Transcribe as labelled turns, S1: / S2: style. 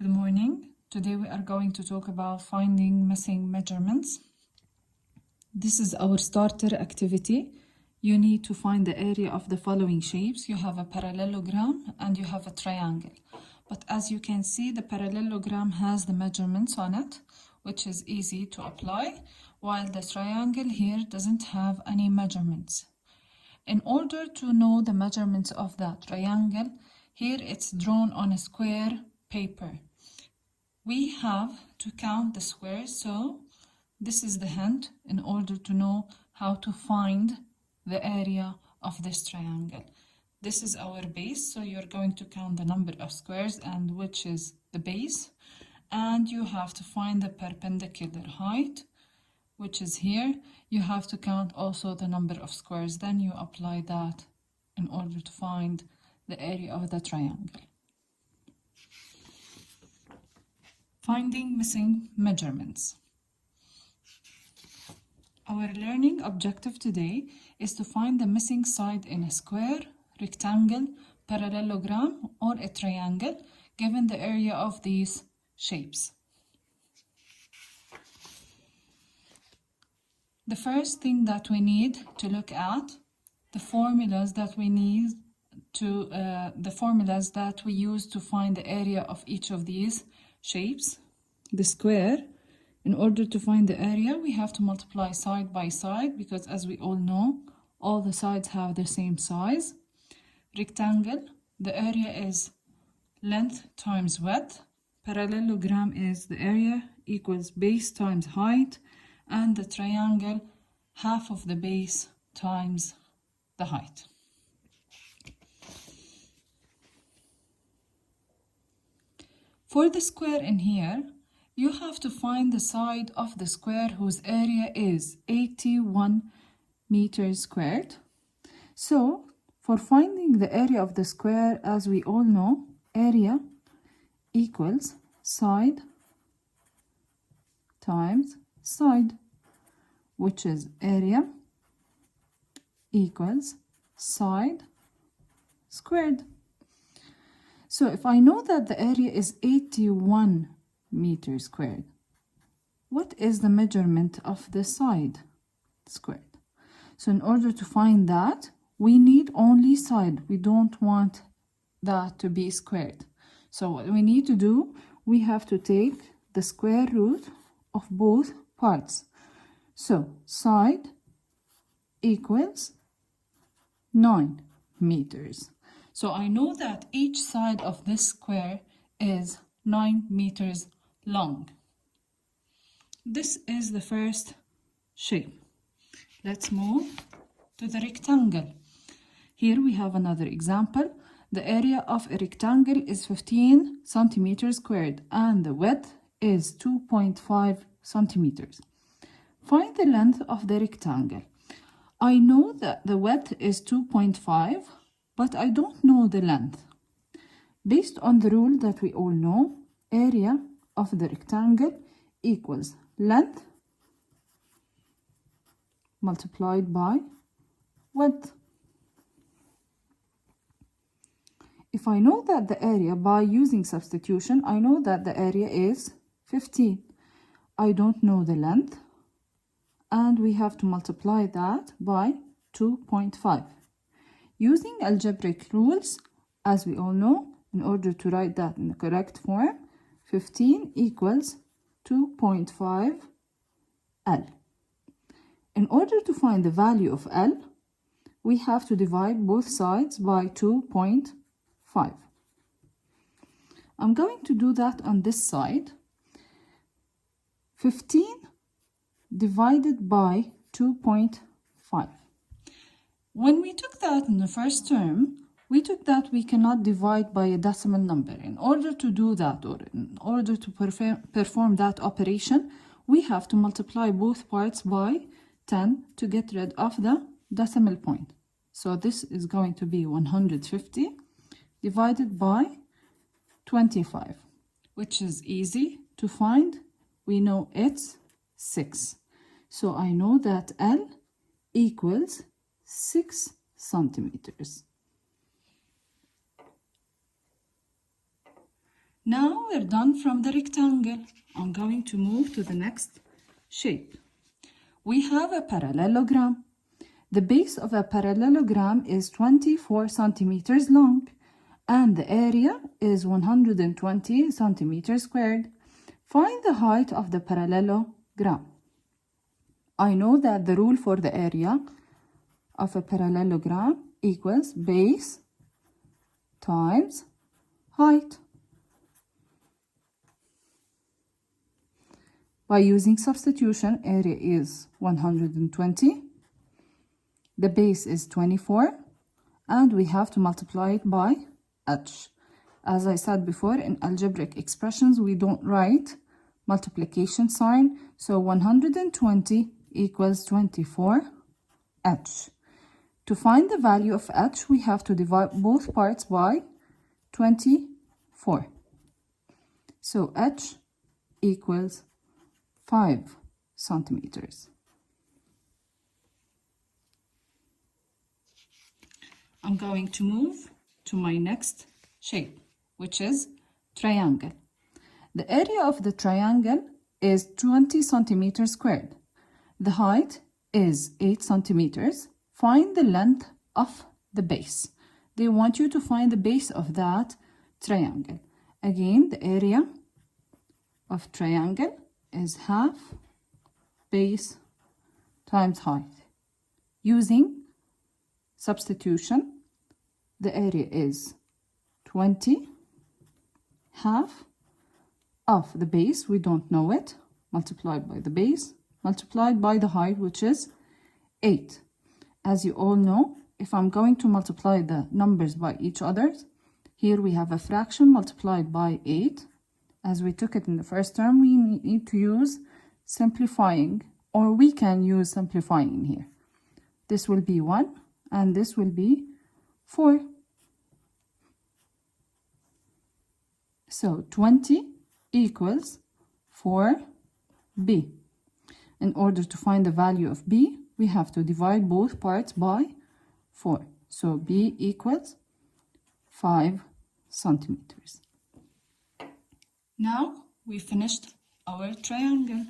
S1: Good morning. Today we are going to talk about finding missing measurements. This is our starter activity. You need to find the area of the following shapes. You have a parallelogram and you have a triangle. But as you can see, the parallelogram has the measurements on it, which is easy to apply, while the triangle here doesn't have any measurements. In order to know the measurements of that triangle, here it's drawn on a square paper. We have to count the squares, so this is the hint in order to know how to find the area of this triangle. This is our base, so you're going to count the number of squares and which is the base, and you have to find the perpendicular height, which is here. You have to count also the number of squares, then you apply that in order to find the area of the triangle. Finding missing measurements. Our learning objective today is to find the missing side in a square, rectangle, parallelogram, or a triangle, given the area of these shapes. The first thing that we need to look at, the formulas that we use to find the area of each of these shapes. The square, in order to find the area, we have to multiply side by side because, as we all know, all the sides have the same size. Rectangle, the area is length times width. Parallelogram is the area equals base times height, and the triangle, half of the base times the height. For the square in here, you have to find the side of the square whose area is 81 meters squared. So, for finding the area of the square, as we all know, area equals side times side, which is area equals side squared. So if I know that the area is 81 meters squared, what is the measurement of the side squared? So in order to find that, we need only side. We don't want that to be squared. So what we need to do, we have to take the square root of both parts. So side equals 9 meters. So I know that each side of this square is 9 meters long. This is the first shape. Let's move to the rectangle. Here we have another example. The area of a rectangle is 15 centimeters squared and the width is 2.5 centimeters. Find the length of the rectangle. I know that the width is 2.5, but I don't know the length. Based on the rule that we all know, area of the rectangle equals length multiplied by width. If I know that the area by using substitution, I know that the area is 15. I don't know the length, and we have to multiply that by 2.5. Using algebraic rules, as we all know, in order to write that in the correct form, 15 equals 2.5 L. In order to find the value of L, we have to divide both sides by 2.5. I'm going to do that on this side. 15 divided by 2.5. When we took that in the first term, we took that we cannot divide by a decimal number. In order to do that, or in order to perform that operation, we have to multiply both parts by 10 to get rid of the decimal point. So this is going to be 150 divided by 25, which is easy to find. We know it's 6. So I know that L equals 6 centimeters. Now we're done from the rectangle. I'm going to move to the next shape. We have a parallelogram. The base of a parallelogram is 24 centimeters long and the area is 120 centimeters squared. Find the height of the parallelogram. I know that the rule for the area of a parallelogram equals base times height. By using substitution, area is 120, the base is 24, and we have to multiply it by h. As I said before, in algebraic expressions, we don't write multiplication sign, so 120 equals 24h. To find the value of h, we have to divide both parts by 24. So h equals 5 centimeters. I'm going to move to my next shape, which is triangle. The area of the triangle is 20 centimeters squared. The height is 8 centimeters. Find the length of the base. They want you to find the base of that triangle. Again, the area of triangle is half base times height. Using substitution, the area is 20, half of the base, we don't know it, multiplied by the base, multiplied by the height, which is 8. As you all know, if I'm going to multiply the numbers by each other, here we have a fraction multiplied by 8. As we took it in the first term, we need to use simplifying, or we can use simplifying here. This will be 1, and this will be 4. So 20 equals 4b. In order to find the value of b, we have to divide both parts by 4. So b equals 5 centimeters. Now we finished our triangle.